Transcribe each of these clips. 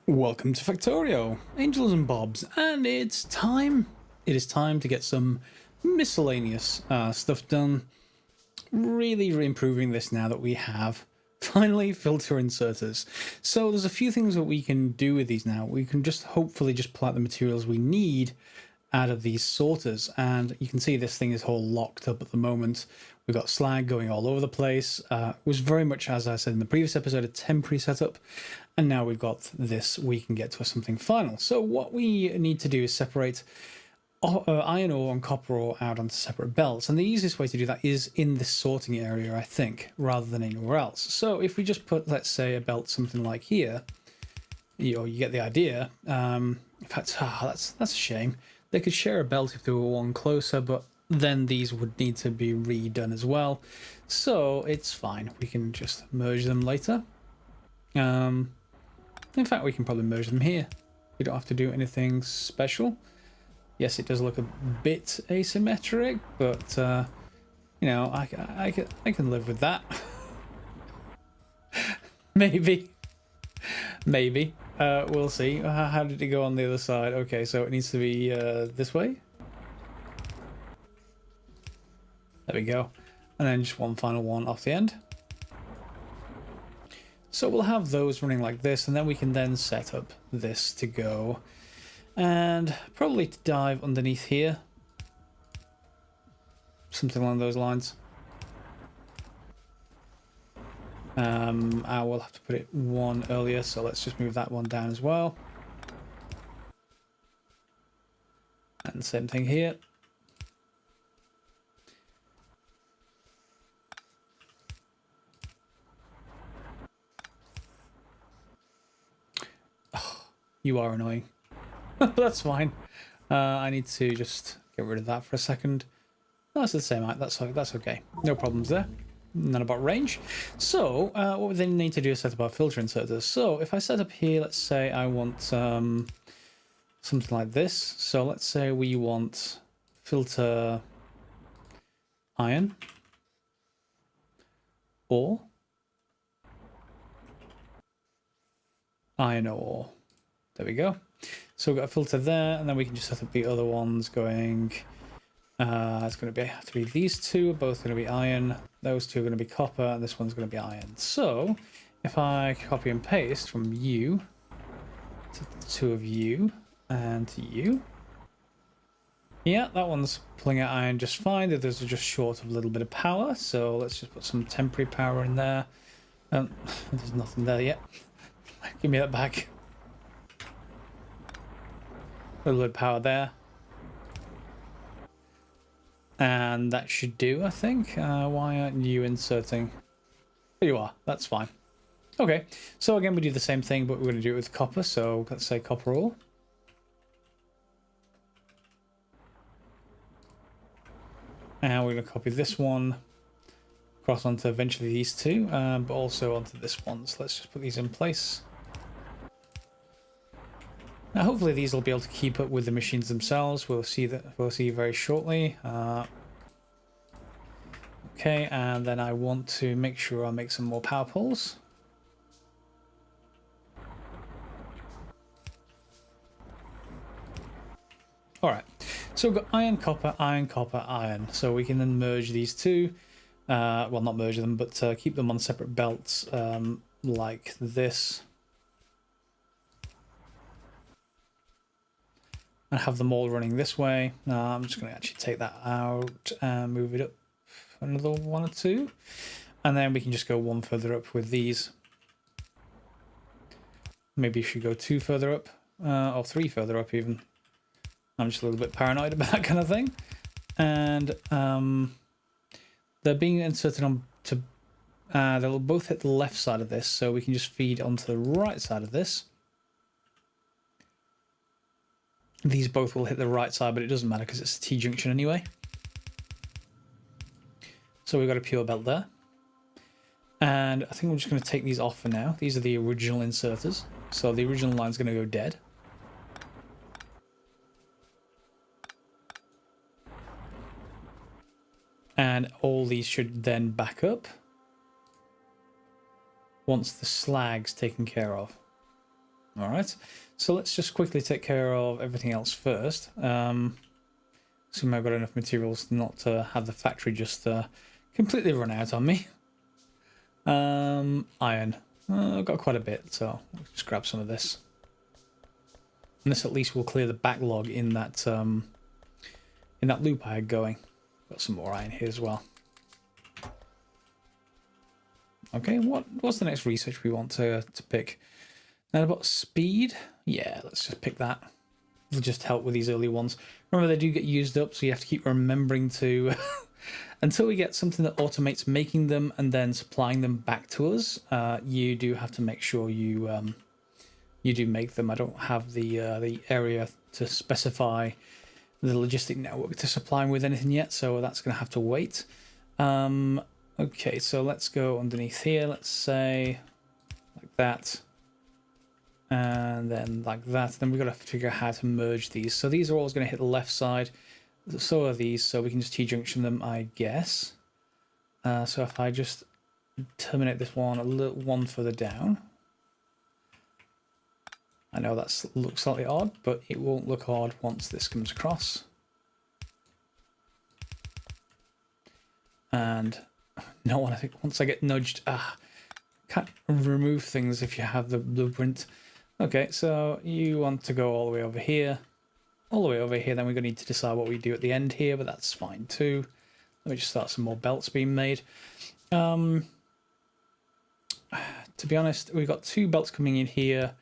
Welcome to Factorio, Angels and Bobs, and it's time. It is time to get some miscellaneous stuff done. Really improving this now that we have finally filter inserters. So there's a few things that we can do with these now. We can just hopefully just pull out the materials we need out of these sorters, and you can see this thing is all locked up at the moment. We've got slag going all over the place. It was very much, as I said in the previous episode, a temporary setup, and now we've got this. We can get to something final. So what we need to do is separate iron ore and copper ore out onto separate belts, and the easiest way to do that is in this sorting area, I think, rather than anywhere else. So if we just put, let's say, a belt something like here, you get the idea. In fact, that's a shame. They could share a belt if they were one closer, but then these would need to be redone as well. So it's fine. We can just merge them later. In fact, we can probably merge them here. We don't have to do anything special. Yes, it does look a bit asymmetric, but you know, I can live with that. Maybe. We'll see. How did it go on the other side? Okay, so it needs to be this way. There we go. And then just one final one off the end. So we'll have those running like this, and then we can then set up this to go. And probably to dive underneath here. Something along those lines. I will have to put it one earlier, so let's just move that one down as well. And same thing here. Oh, you are annoying. That's fine. I need to just get rid of that for a second. That's the same height. That's okay. No problems there. None about range. So what we then need to do is set up our filter inserters. So if I set up here, let's say I want something like this. So let's say we want filter iron ore, iron ore. There we go. So we've got a filter there, and then we can just set up the other ones going. It's going to have to be these two, both going to be iron. Those two are going to be copper, and this one's going to be iron. So if I copy and paste from you to the two of you and to you. Yeah, that one's pulling out iron just fine. The others are just short of a little bit of power. So let's just put some temporary power in there. There's nothing there yet. Give me that back. A little bit of power there. And that should do, I think. Why aren't you inserting? There you are. That's fine. Okay. So again, we do the same thing, but we're going to do it with copper. So let's say copper ore. And we're going to copy this one across onto eventually these two, but also onto this one. So let's just put these in place. Now, hopefully these will be able to keep up with the machines themselves. We'll see very shortly. Okay, and then I want to make sure I make some more power poles. All right, so we've got iron, copper, iron. So we can then merge these two. Well, not merge them, but keep them on separate belts like this. And have them all running this way. I'm just going to actually take that out and move it up another one or two. And then we can just go one further up with these. Maybe you should go two further up, or three further up even. I'm just a little bit paranoid about that kind of thing. And they're being inserted on to, they'll both hit the left side of this, so we can just feed onto the right side of this. These both will hit the right side, but it doesn't matter because it's a T-junction anyway. So we've got a pure belt there. And I think we're just going to take these off for now. These are the original inserters. So the original line's going to go dead. And all these should then back up once the slag's taken care of. All right, so let's just quickly take care of everything else first. Assuming I've got enough materials not to have the factory just completely run out on me. Iron. I've got quite a bit, so let's just grab some of this. And this at least will clear the backlog in that loop I had going. Got some more iron here as well. Okay, what's the next research we want to pick? Now about speed? Yeah, let's just pick that. It'll just help with these early ones. Remember, they do get used up, so you have to keep remembering to... Until we get something that automates making them and then supplying them back to us, you do have to make sure you do make them. I don't have the area to specify the logistic network to supply them with anything yet, so that's going to have to wait. Okay, so let's go underneath here. Let's say like that, and then like that. Then we've got to figure out how to merge these. So these are always going to hit the left side. So are these, so we can just T-junction them, I guess. So if I just terminate this one a little one further down. I know that looks slightly odd, but it won't look odd once this comes across. And no one, I think, once I get nudged, can't remove things if you have the blueprint. Okay, so you want to go all the way over here. All the way over here, then we're going to need to decide what we do at the end here, but that's fine too. Let me just start some more belts being made. To be honest, we've got 2 belts coming in here.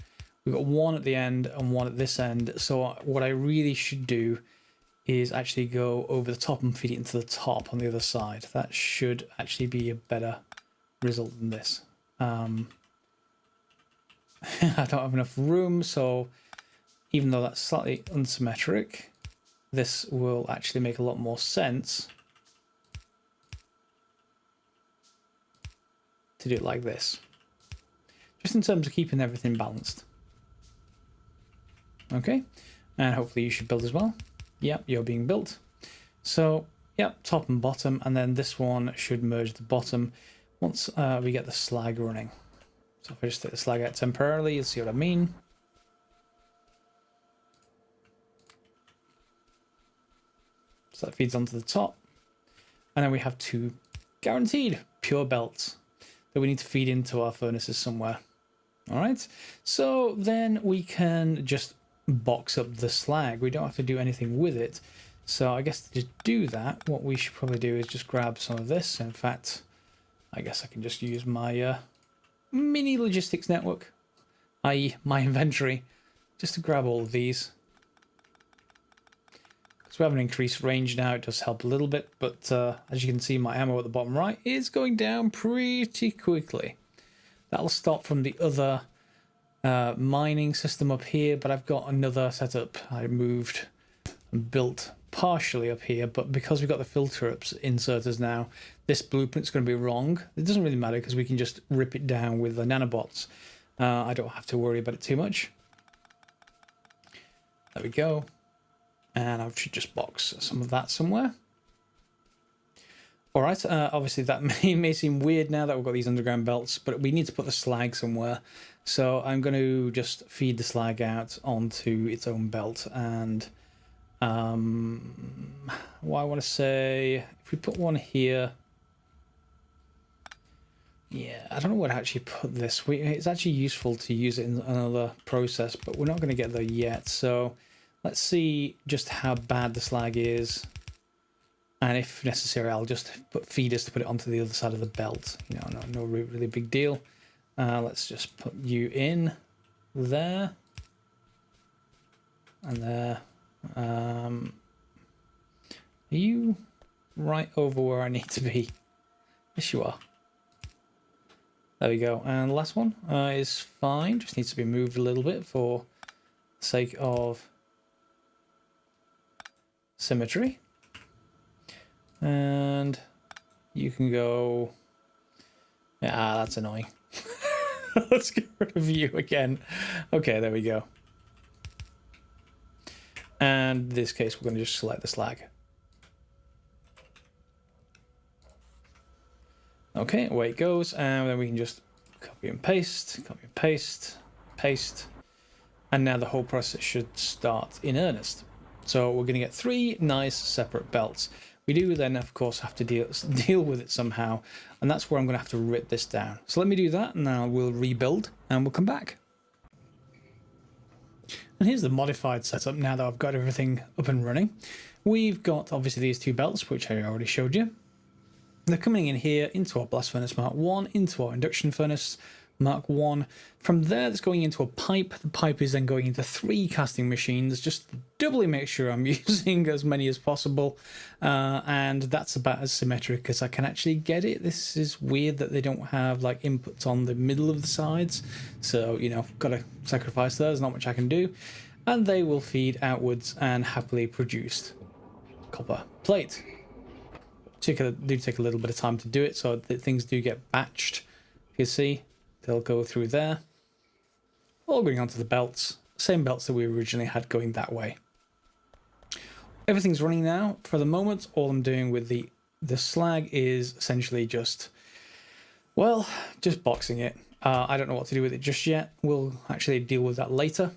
We've got one at the end and one at this end. So what I really should do is actually go over the top and feed it into the top on the other side. That should actually be a better result than this. I don't have enough room, so even though that's slightly unsymmetric, this will actually make a lot more sense to do it like this. Just in terms of keeping everything balanced. Okay, and hopefully you should build as well. Yep, you're being built. So, yep, top and bottom, and then this one should merge the bottom once we get the slag running. So if I just take the slag out temporarily, you'll see what I mean. So that feeds onto the top. And then we have 2 guaranteed pure belts that we need to feed into our furnaces somewhere. All right. So then we can just box up the slag. We don't have to do anything with it. So I guess to do that, what we should probably do is just grab some of this. In fact, I guess I can just use my mini logistics network, i.e. my inventory, just to grab all of these. So we have an increased range now, it does help a little bit, but as you can see, my ammo at the bottom right is going down pretty quickly. That'll stop from the other mining system up here, but I've got another setup I moved and built partially up here, but because we've got the filter ups inserters now, this blueprint's going to be wrong. It doesn't really matter because we can just rip it down with the nanobots. I don't have to worry about it too much. There we go. And I should just box some of that somewhere. All right, obviously that may seem weird now that we've got these underground belts, but we need to put the slag somewhere. So I'm going to just feed the slag out onto its own belt. And what I want to say, if we put one here, yeah, I don't know where to actually put this. It's actually useful to use it in another process, but we're not going to get there yet. So let's see just how bad the slag is. And if necessary, I'll just put feeders to put it onto the other side of the belt. You know, no really big deal. Let's just put you in there. And there. Are you right over where I need to be? Yes, you are. There we go. And the last one is fine. Just needs to be moved a little bit for the sake of symmetry. And you can go... Ah, that's annoying. Let's get rid of you again. Okay, there we go. And in this case, we're going to just select the slag. Okay, away it goes. And then we can just copy and paste, paste. and now the whole process should start in earnest. So we're going to get 3 nice separate belts. We do then, of course, have to deal with it somehow, and that's where I'm going to have to rip this down. So let me do that, and now we'll rebuild, and we'll come back. And here's the modified setup now that I've got everything up and running. We've got, obviously, these 2 belts, which I already showed you. They're coming in here into our blast furnace Mark 1, into our induction furnace Mark 1. From there, that's going into a pipe. The pipe is then going into 3 casting machines, just to doubly make sure I'm using as many as possible. And that's about as symmetric as I can actually get it. This is weird that they don't have like inputs on the middle of the sides. So, you know, got to sacrifice those. Not much I can do. And they will feed outwards and happily produce copper plate. Do take a little bit of time to do it, so that things do get batched. You see, they'll go through there, all going onto the belts, same belts that we originally had going that way. Everything's running now. For the moment, all I'm doing with the slag is essentially just, well, just boxing it. I don't know what to do with it just yet. We'll actually deal with that later.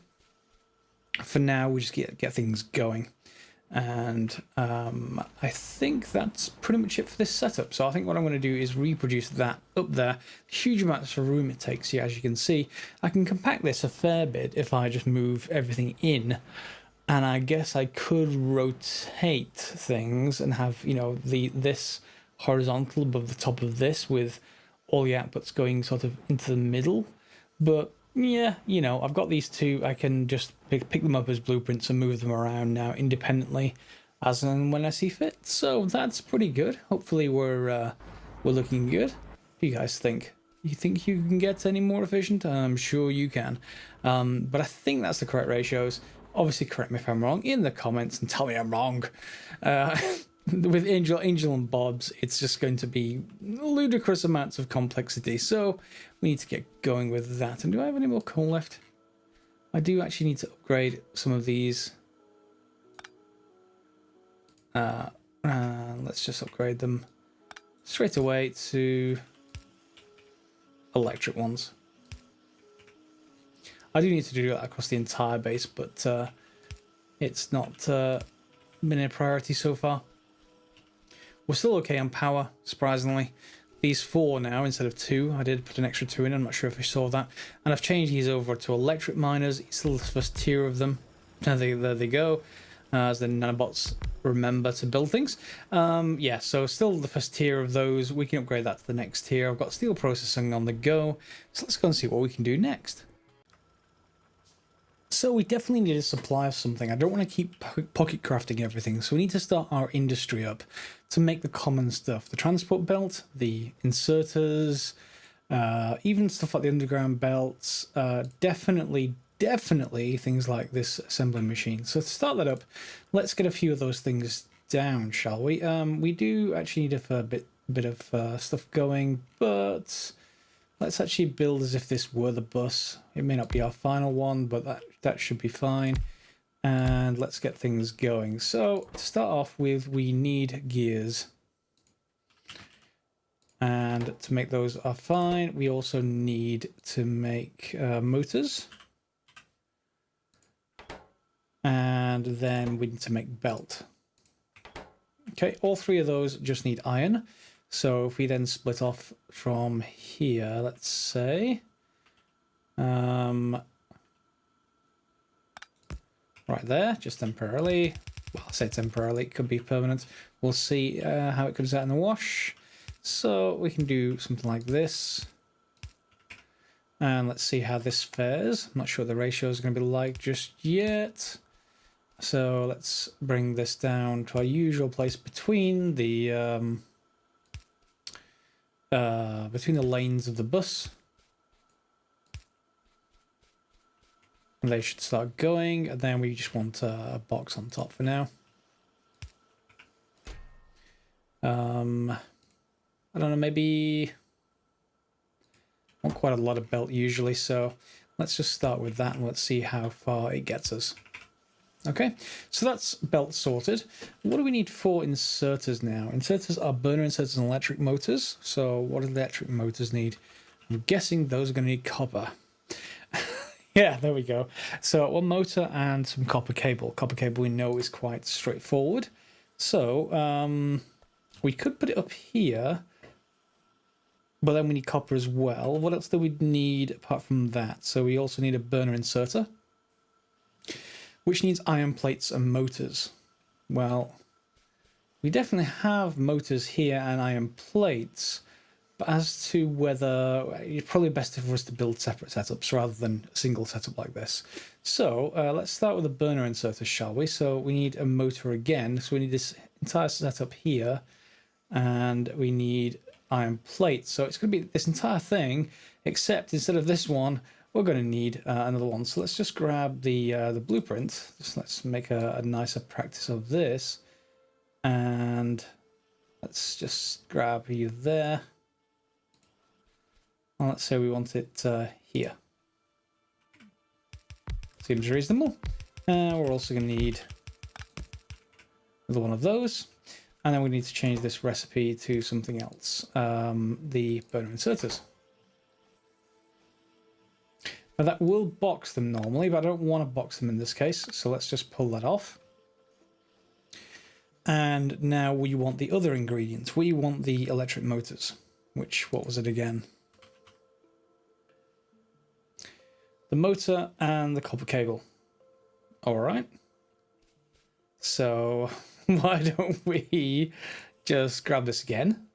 For now, we just get things going. And I think that's pretty much it for this setup. So I think what I'm going to do is reproduce that up there. Huge amounts of room it takes here, as you can see. I can compact this a fair bit if I just move everything in. And I guess I could rotate things and have, you know, this horizontal above the top of this with all the outputs going sort of into the middle. But yeah, you know, I've got these 2. I can just pick them up as blueprints and move them around now independently as and when I see fit. So that's pretty good. Hopefully we're looking good. What do you guys think? You think you can get any more efficient? I'm sure you can. But I think that's the correct ratios. Obviously, correct me if I'm wrong in the comments and tell me I'm wrong. With Angel and Bob's, it's just going to be ludicrous amounts of complexity. So we need to get going with that. And do I have any more coal left? I do actually need to upgrade some of these. Let's just upgrade them straight away to electric ones. I do need to do that across the entire base, but it's not been a priority so far. We're still okay on power, surprisingly. These 4 now instead of 2. I did put an extra 2 in, I'm not sure if you saw that. And I've changed these over to electric miners. It's still the first tier of them. There they go. As the nanobots remember to build things. Yeah, so still the first tier of those. We can upgrade that to the next tier. I've got steel processing on the go. So let's go and see what we can do next. So we definitely need a supply of something. I don't want to keep pocket crafting everything, so we need to start our industry up to make the common stuff. The transport belt, the inserters, even stuff like the underground belts, definitely things like this assembling machine. So to start that up, let's get a few of those things down, shall we? We do actually need a fair bit of stuff going, but let's actually build as if this were the bus. It may not be our final one, but that should be fine. And let's get things going. So to start off with, we need gears. And to make those are fine, we also need to make motors. And then we need to make belt. Okay, all 3 of those just need iron. So if we then split off from here, let's say, right there, just temporarily. Well, I'll say temporarily, it could be permanent. We'll see how it comes out in the wash. So we can do something like this. And let's see how this fares. I'm not sure what the ratio is going to be like just yet. So let's bring this down to our usual place between the lanes of the bus. And they should start going, and then we just want a box on top for now. I don't know, maybe I want quite a lot of belt usually, so let's just start with that and let's see how far it gets us. Okay, so that's belt sorted. What do we need for inserters now? Inserters are burner inserters and electric motors. So what do the electric motors need? I'm guessing those are going to need copper. Yeah, there we go. So one motor and some copper cable. Copper cable we know is quite straightforward. So we could put it up here, but then we need copper as well. What else do we need apart from that? So we also need a burner inserter, which needs iron plates and motors. Well, we definitely have motors here and iron plates, but as to whether, it's probably best for us to build separate setups rather than a single setup like this. So let's start with a burner inserter, shall we? So we need a motor again. So we need this entire setup here, and we need iron plates. So it's going to be this entire thing, except instead of this one, we're going to need another one. So let's just grab the blueprint. Let's make a nicer practice of this, and let's just grab you there. And let's say we want it here. Seems reasonable. We're also going to need another one of those. And then we need to change this recipe to something else. The burner inserters. Now that will box them normally, but I don't want to box them in this case. So let's just pull that off. And now we want the other ingredient. We want the electric motors. Which, what was it again? The motor and the copper cable. All right. So why don't we just grab this again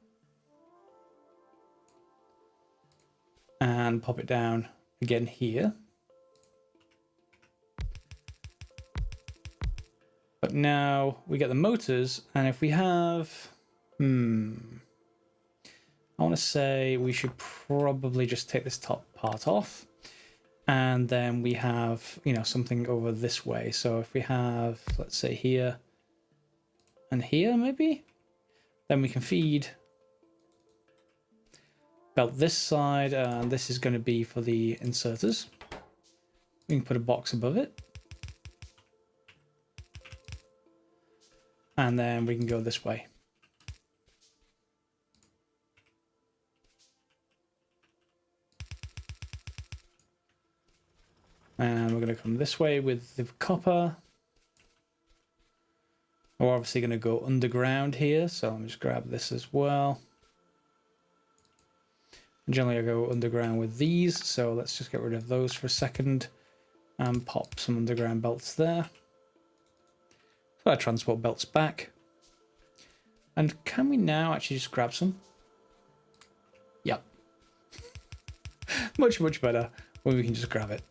and pop it down again here. But now we get the motors, and if we have, I want to say we should probably just take this top part off. And then we have, you know, something over this way. So if we have, let's say here and here, maybe, then we can feed belt this side, and this is going to be for the inserters. We can put a box above it. And then we can go this way. And we're going to come this way with the copper. We're obviously going to go underground here, so let me just grab this as well. Generally I go underground with these, so let's just get rid of those for a second and pop some underground belts there. Put our transport belts back. And can we now actually just grab some? Yep. Much, much better when we can just grab it.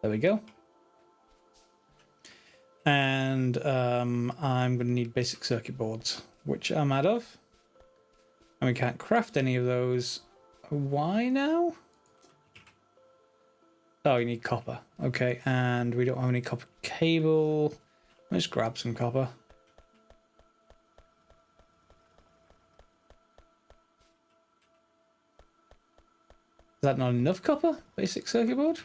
There we go. And I'm going to need basic circuit boards, which I'm out of. And we can't craft any of those. Why now? Oh, you need copper. Okay, and we don't have any copper cable. Let's grab some copper. Is that not enough copper? Basic circuit board?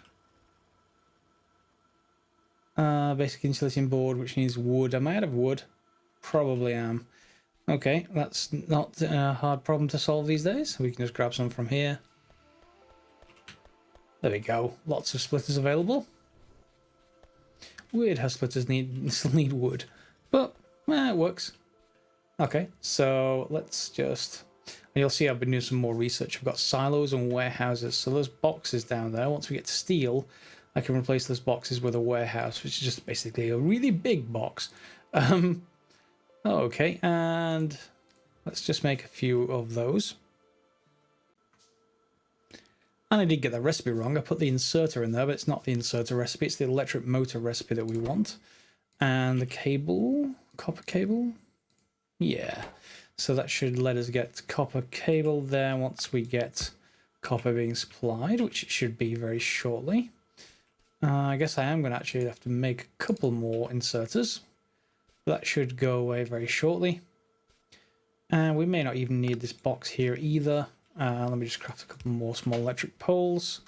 Basic insulating board, which needs wood. Am I out of wood? Probably am. Okay, that's not a hard problem to solve these days. We can just grab some from here. There we go. Lots of splitters available. Weird how splitters still need wood, but it works. Okay, so let's just... And you'll see I've been doing some more research. I've got silos and warehouses. So those boxes down there, once we get to steel, I can replace those boxes with a warehouse, which is just basically a really big box. Okay, and let's just make a few of those. And I did get the recipe wrong. I put the inserter in there, but it's not the inserter recipe. It's the electric motor recipe that we want. And the cable, copper cable. Yeah, so that should let us get copper cable there once we get copper being supplied, which it should be very shortly. I guess I am going to actually have to make a couple more inserters. That should go away very shortly. And we may not even need this box here either. Let me just craft a couple more small electric poles.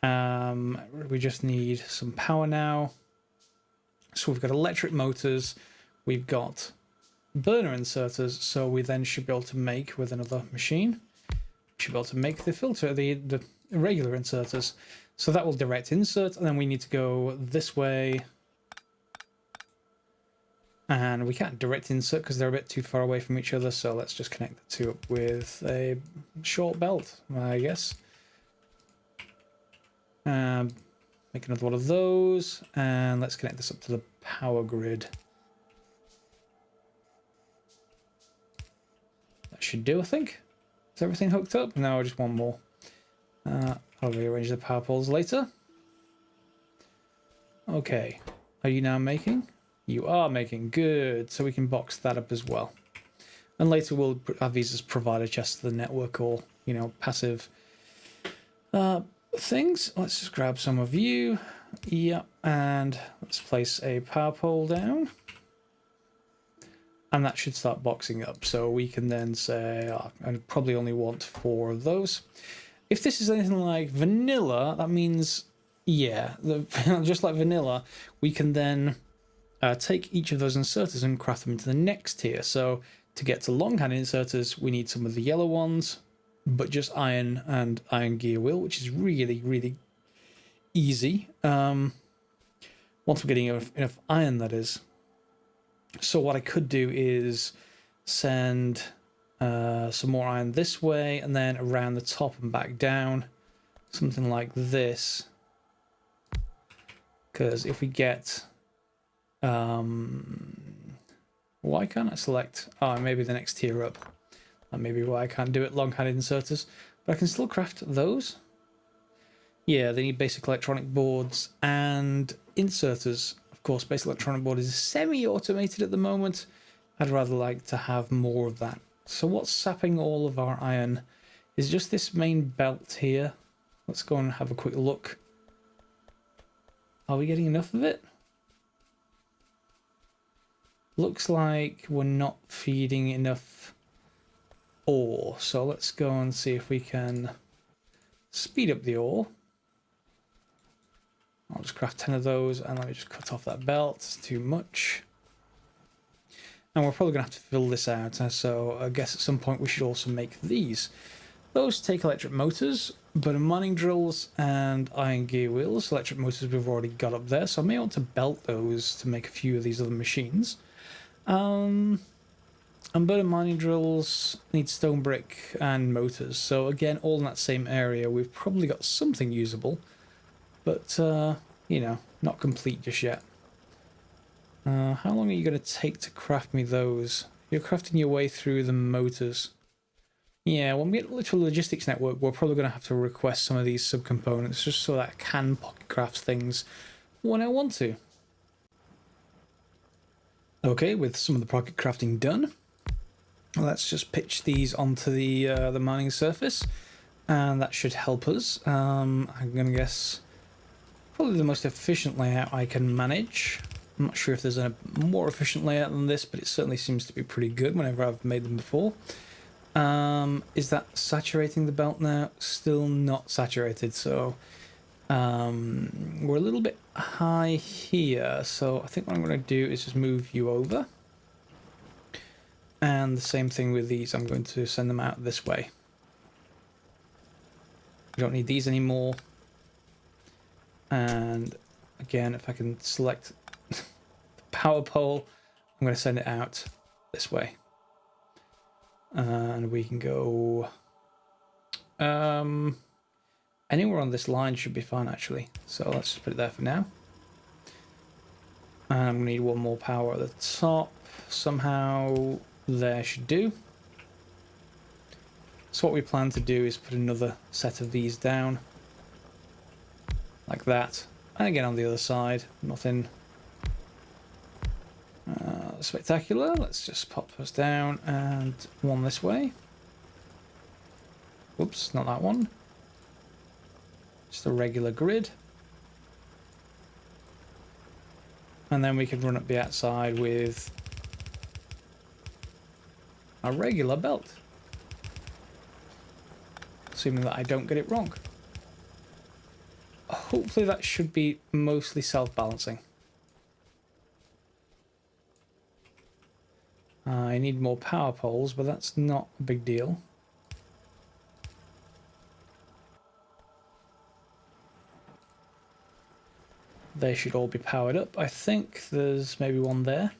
We just need some power now. So we've got electric motors. We've got burner inserters. So we then should be able to make with another machine. should be able to make the filter, the regular inserters. So that will direct insert, and then we need to go this way. And we can't direct insert because they're a bit too far away from each other, so let's just connect the two up with a short belt, I guess. Make another one of those, and let's connect this up to the power grid. That should do, I think. Is everything hooked up? No, just one more. I'll rearrange the power poles later. Okay, are you now making? You are making, good. So we can box that up as well. And later we'll have these as provider chests to the network, or, you know, passive things. Let's just grab some of you. Yep, and let's place a power pole down. And that should start boxing up. So we can then say, I probably only want 4 of those. If this is anything like vanilla, that means, yeah, just like vanilla, we can then take each of those inserters and craft them into the next tier. So to get to longhand inserters, we need some of the yellow ones, but just iron and iron gear wheel, which is really, really easy. Once we're getting enough iron, that is. So what I could do is send some more iron this way, and then around the top and back down, something like this. Because if we get... why can't I select... Oh, maybe the next tier up. That may be why I can't do it, long-handed inserters. But I can still craft those. Yeah, they need basic electronic boards and inserters. Of course, basic electronic board is semi-automated at the moment. I'd rather like to have more of that. So what's sapping all of our iron is just this main belt here. Let's go and have a quick look. Are we getting enough of it? Looks like we're not feeding enough ore. So let's go and see if we can speed up the ore. I'll just craft 10 of those, and let me just cut off that belt. It's too much. And we're probably going to have to fill this out, so I guess at some point we should also make these. Those take electric motors, but mining drills and iron gear wheels. Electric motors we've already got up there, so I may want to belt those to make a few of these other machines. And better mining drills need stone brick and motors, so again, all in that same area. We've probably got something usable, but, you know, not complete just yet. How long are you going to take to craft me those? You're crafting your way through the motors. Yeah, when we get to a logistics network, we're probably going to have to request some of these subcomponents just so that I can pocket craft things when I want to. Okay, with some of the pocket crafting done, let's just pitch these onto the mining surface, and that should help us. I'm going to guess probably the most efficient layout I can manage. I'm not sure if there's a more efficient layout than this, but it certainly seems to be pretty good whenever I've made them before. Is that saturating the belt now? Still not saturated, so we're a little bit high here. So I think what I'm going to do is just move you over. And the same thing with these, I'm going to send them out this way. We don't need these anymore. And again, if I can select the power pole, I'm going to send it out this way. And we can go anywhere on this line should be fine, actually. So let's just put it there for now. And I'm going to need one more power at the top. Somehow there should do. So what we plan to do is put another set of these down. Like that. And again on the other side. Nothing spectacular. Let's just pop those down, and one this way. Whoops, not that one. Just a regular grid. And then we can run up the outside with a regular belt. Assuming that I don't get it wrong. Hopefully that should be mostly self-balancing. I need more power poles, but that's not a big deal. They should all be powered up. I think there's maybe one there.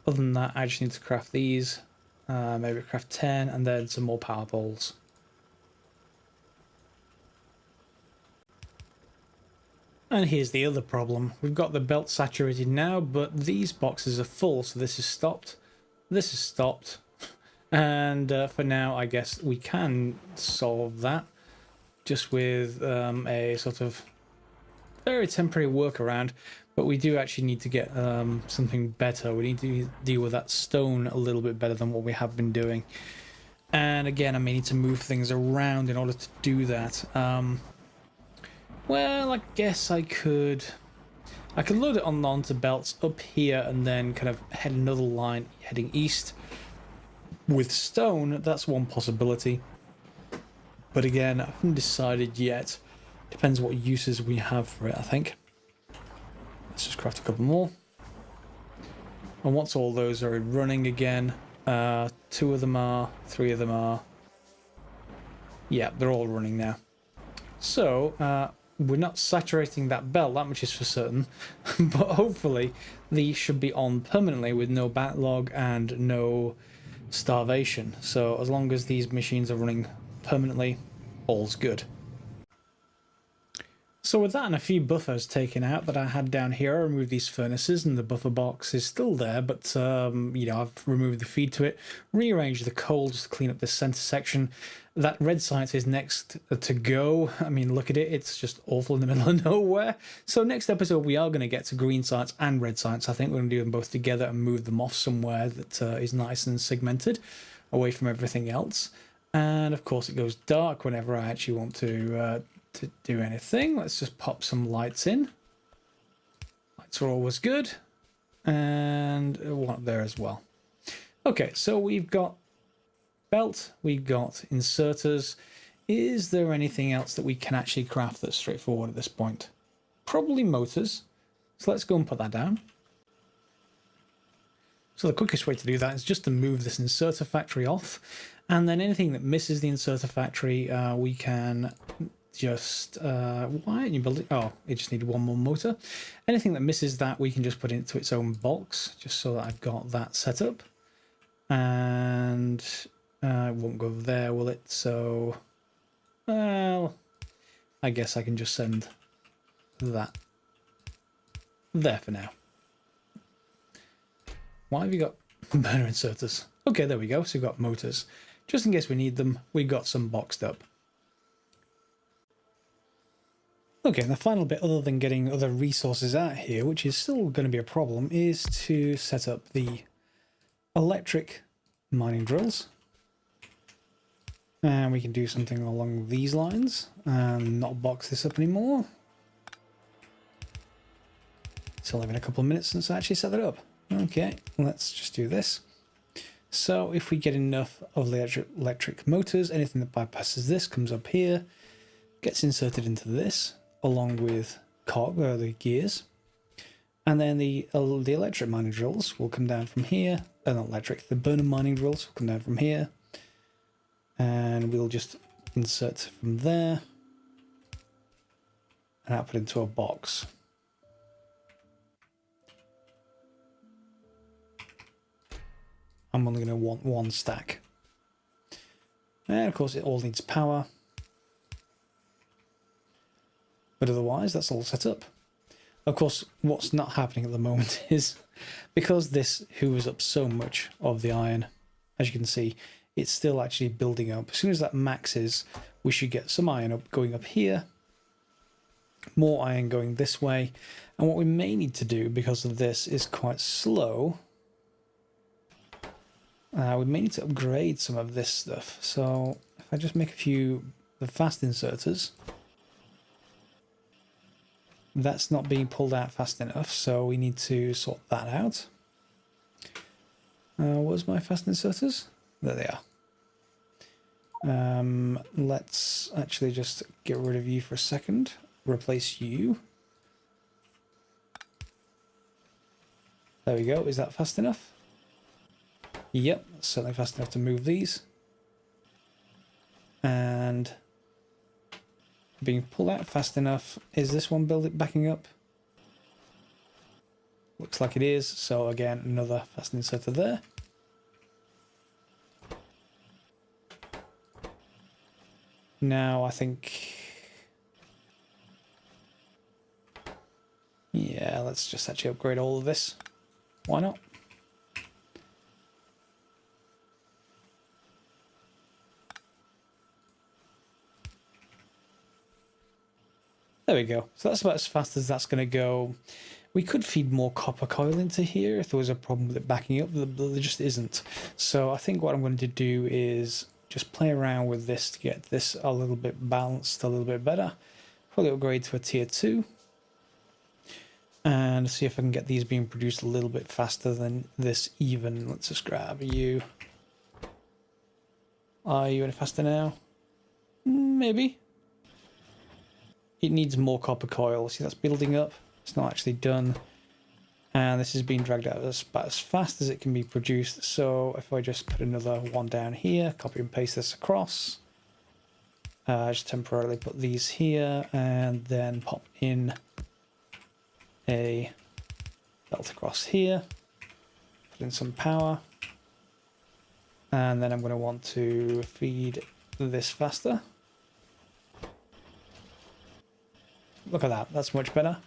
Other than that, I just need to craft these. Maybe craft 10 and then some more power poles. And here's the other problem. We've got the belt saturated now, but these boxes are full, so this is stopped. This is stopped. And for now, I guess we can solve that just with a sort of very temporary workaround, but we do actually need to get something better. We need to deal with that stone a little bit better than what we have been doing. And again, I may need to move things around in order to do that. Well, I guess I could load it onto belts up here and then kind of head another line heading east with stone. That's one possibility. But again, I haven't decided yet. Depends what uses we have for it, I think. Let's just craft a couple more. And once all those are running again, 2 of them are, 3 of them are. Yeah, they're all running now. So, we're not saturating that belt, that much is for certain, but hopefully these should be on permanently with no backlog and no starvation. So as long as these machines are running permanently, all's good. So with that and a few buffers taken out that I had down here, I removed these furnaces and the buffer box is still there, but you know, I've removed the feed to it, rearranged the coal just to clean up this center section. That red science is next to go. I mean, look at it, it's just awful in the middle of nowhere. So next episode we are going to get to green science and red science. I think we're going to do them both together and move them off somewhere that is nice and segmented away from everything else. And of course it goes dark whenever I actually want to do anything. Let's just pop some lights in. Lights are always good. And one up there as well. Okay, so we've got belt, we've got inserters. Is there anything else that we can actually craft that's straightforward at this point? Probably motors. So let's go and put that down. So the quickest way to do that is just to move this inserter factory off. And then anything that misses the inserter factory, we can just, why aren't you building? Oh, it just needed one more motor. Anything that misses that, we can just put into its own box, just so that I've got that set up. And it won't go there, will it? So, well, I guess I can just send that there for now. Why have you got burner inserters? Okay, there we go. So we've got motors. Just in case we need them, we've got some boxed up. Okay, and the final bit, other than getting other resources out here, which is still going to be a problem, is to set up the electric mining drills. And we can do something along these lines and not box this up anymore. It's only been a couple of minutes since I actually set that up. Okay, let's just do this. So if we get enough of the electric motors, anything that bypasses this comes up here, gets inserted into this, along with the gears. And then the electric mining drills will come down from here. Not electric, the burner mining drills will come down from here. And we'll just insert from there and output into a box. I'm only going to want one stack. And of course it all needs power. But otherwise that's all set up. Of course, what's not happening at the moment is because this hoovers up so much of the iron, as you can see, it's still actually building up. As soon as that maxes, we should get some iron up going up here, more iron going this way. And what we may need to do, because of this is quite slow, we may need to upgrade some of this stuff. So if I just make a few the fast inserters, that's not being pulled out fast enough, so we need to sort that out. Where's my fast inserters? There they are. Let's actually just get rid of you for a second. Replace you. There we go. Is that fast enough? Yep, certainly fast enough to move these. And being pulled out fast enough. Is this one backing up? Looks like it is. So again, another fastening inserter there. Now I think, yeah, let's just actually upgrade all of this. Why not? There we go. So that's about as fast as that's going to go. We could feed more copper coil into here if there was a problem with it backing up, but there just isn't. So I think what I'm going to do is just play around with this to get this a little bit balanced, a little bit better. Probably upgrade to a tier 2. And see if I can get these being produced a little bit faster than this even. Let's just grab you. Are you any faster now? Maybe. It needs more copper coil. See, that's building up. It's not actually done. And this is being dragged out about as fast as it can be produced. So if I just put another one down here, copy and paste this across. Just temporarily put these here and then pop in a belt across here. Put in some power. And then I'm going to want to feed this faster. Look at that, that's much better.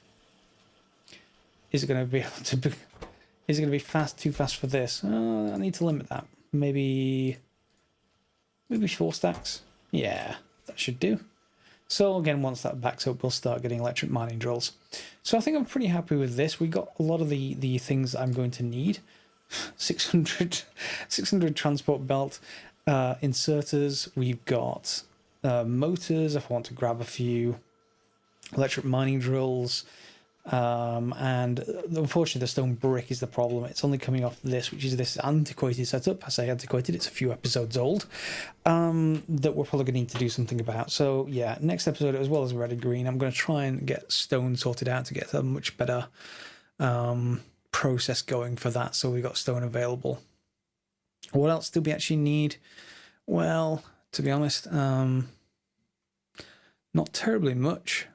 Is it going to be able to be, is it going to be fast, too fast for this? I need to limit that. Maybe 4 stacks. Yeah, that should do. So again, once that backs up, we'll start getting electric mining drills. So I think I'm pretty happy with this. We got a lot of the things I'm going to need. 600 transport belt inserters. We've got motors if I want to grab a few. Electric mining drills, and unfortunately the stone brick is the problem. It's only coming off this, which is this antiquated setup. I say antiquated, it's a few episodes old, that we're probably going to need to do something about. So yeah, next episode, as well as red and green, I'm going to try and get stone sorted out to get a much better process going for that, so we got stone available. What else do we actually need? Well, to be honest, not terribly much.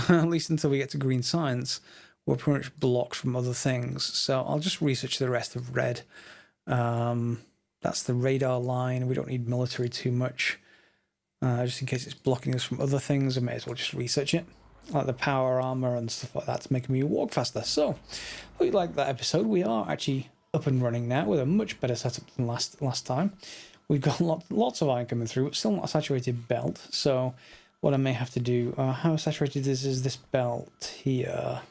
At least until we get to green science, we're pretty much blocked from other things. So I'll just research the rest of red. That's the radar line. We don't need military too much. Just in case it's blocking us from other things, I may as well just research it. Like the power armor and stuff like that's making me walk faster. So, hope you liked that episode. We are actually up and running now with a much better setup than last time. We've got lots of iron coming through, but still not a saturated belt. So what I may have to do, how saturated is this belt here?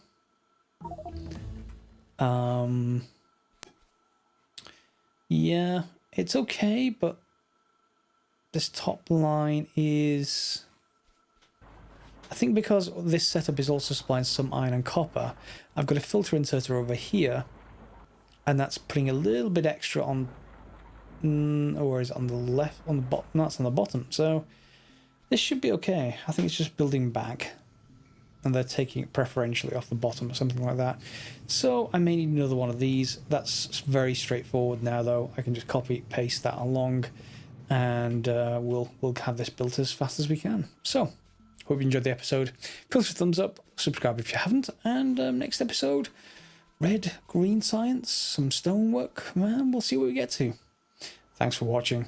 Yeah, it's okay, but this top line is, I think because this setup is also supplying some iron and copper, I've got a filter inserter over here, and that's putting a little bit extra on, or is it on the left, on the bottom? No, it's on the bottom, so this should be okay. I think it's just building back, and they're taking it preferentially off the bottom or something like that. So I may need another one of these. That's very straightforward now, though. I can just copy, paste that along, and we'll have this built as fast as we can. So hope you enjoyed the episode. Feel free to thumbs up, subscribe if you haven't, and next episode, red, green science, some stonework, man, we'll see what we get to. Thanks for watching.